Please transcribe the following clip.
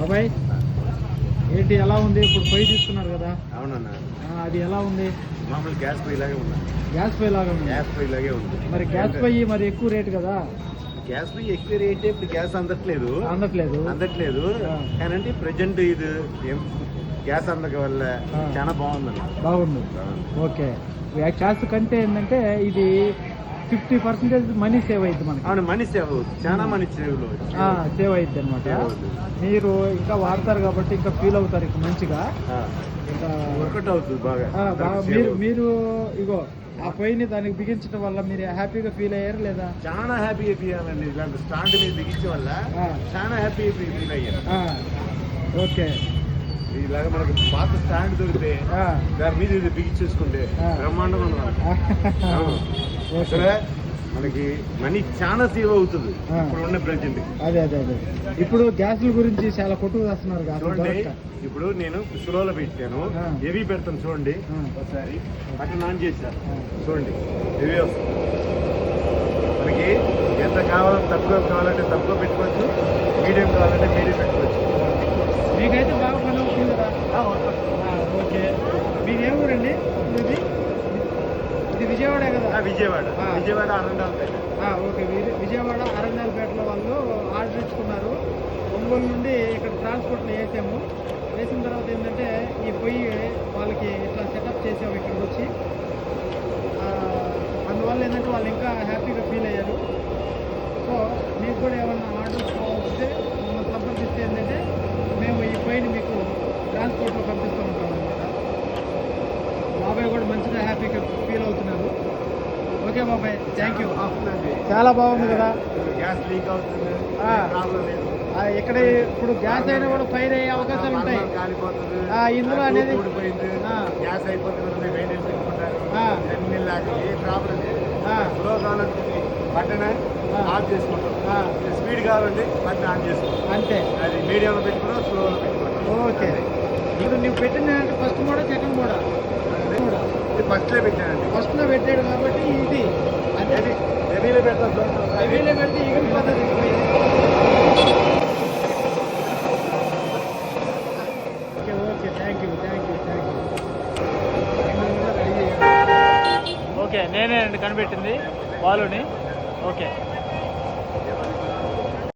బాబాయ్ ఏంటి ఎలా ఉంది? ఇప్పుడు పొయ్యి తీసుకున్నారు కదా? అవునన్నా. అది ఎలా ఉంది? మామూలు గ్యాస్ పొయ్యి లాగే ఉంది. గ్యాస్ పొయ్యి లాగా ఉంది. గ్యాస్ పొయ్యి లాగే ఉంది. మరి గ్యాస్ పొయ్యి మరి ఎక్కువ రేటు కదా? గ్యాస్ పొయ్యి ఎక్కువ రేట్. ఇప్పుడు గ్యాస్ అందట్లేదు కానీ అంటే ప్రజెంట్ ఇది గ్యాస్ అందక వల్ల చాలా బాగుంది. బాగుంది. ఓకే. గ్యాస్ కంటే ఏంటంటే ఇది 50% మనీ సేవ్ అయింది మనకి. అవును, మనీ సేవ్ అవుతుంది. చాలా మనీ సేవ్ అయింది అనమాట. మీరు ఇంకా వాడతారు కాబట్టి ఇంకా ఫీల్ అవుతారు ఇంకా మంచిగా. ఇంకా వర్కౌట్ అవుతుంది బాగా. మీరు ఇగో ఆ పొయ్యిని దానికి బిగించడం వల్ల మీరు హ్యాపీగా ఫీల్ అయ్యారు లేదా? చాలా హ్యాపీగా ఫీల్ అయ్యానండి. ఇలాంటి స్టాండ్ మీద బిగించే వల్ల చాలా హ్యాపీగా ఫీల్ అయ్యాను. ఓకే. ఇలాగా మనకు పాత స్టాండ్ దొరికితే దాని మీద ఇది బిగించేసుకుంటే బ్రహ్మాండంగా ఉన్నాం. మనకి మనీ చాలా సేవ్ అవుతుంది ఇప్పుడు ఉన్న ప్రజెంట్. అదే ఇప్పుడు గ్యాస్ల గురించి చాలా కొట్టుకు వస్తున్నారు. చూడండి, ఇప్పుడు నేను స్లోలో పెట్టాను, హెవీ పెడతాను. చూడండి ఒకసారి బటన్ ఆన్ చేశాను. చూడండి హెవీ వస్తుంది. మనకి ఎంత కావాలో తక్కువ కావాలంటే తక్కువ పెట్టుకోవచ్చు, మీడియం కావాలంటే మీడియం పెట్టుకోవచ్చు. మీకైతే బాగా పని అవుతుంది కదా? ఓకే. మీరు ఏ ఊరండి? ఇది విజయవాడే కదా? విజయవాడ అరండాలపేట. ఓకే. విజయవాడ అరండాలపేటలో వాళ్ళు ఆర్డర్ ఇచ్చుకున్నారు. ఒంగోలు నుండి ఇక్కడ ట్రాన్స్పోర్ట్లో వేసిన తర్వాత ఏంటంటే ఈ పొయ్యి వాళ్ళకి ఇట్లా సెటప్ చేసాము ఇక్కడికి వచ్చి. అందువల్ల ఏంటంటే వాళ్ళు ఇంకా హ్యాపీగా ఫీల్ అయ్యారు. సో మీకు కూడా ఏమన్నా ఆర్డర్స్ వస్తే మమ్మల్ని సంప్రదిస్తే ఏంటంటే మేము ఈ పొయ్యిని మీకు ట్రాన్స్పోర్ట్లో పంపిస్తూ ఉంటాం అనమాట. బాబాయ్ కూడా మంచిగా హ్యాపీగా ఫీల్ అవుతున్నారు. ఓకే బాబాయ్, థ్యాంక్ యూ. చాలా బాగుంది కదా? గ్యాస్ లీక్ అవుతుంది, ఇక్కడ ఇప్పుడు గ్యాస్ అయినా కూడా ఫైర్ అయ్యే అవకాశాలు ఉంటాయి. ఇందులో అనేది గ్యాస్ అయిపోతుంది, మెయింటైన్ పెట్టుకుంటారు. ఏ ప్రాబ్లం స్లో కావాలంటే బటన్ ఆఫ్ చేసుకుంటాం, స్పీడ్ కావాలంటే బటన్ ఆన్ చేసుకుంటాం. అంతే. అది మీడియంలో పెట్టుకున్నాం, స్లోలో పెట్టుకుంటాం. ఓకే. ఇప్పుడు నువ్వు పెట్టిన ఫస్ట్ మోడా సెకండ్ మోడా? ఫస్ట్లో పెట్టానండి. ఫస్ట్లో పెట్టాడు కాబట్టి ఇది అదే హెవీలో పెడతాం. హెవీలో పెడితే ఈగలు పద్ధతి. Okay, thank you. ఓకే, నేనే కనిపెట్టింది వాళ్ళని. ఓకే.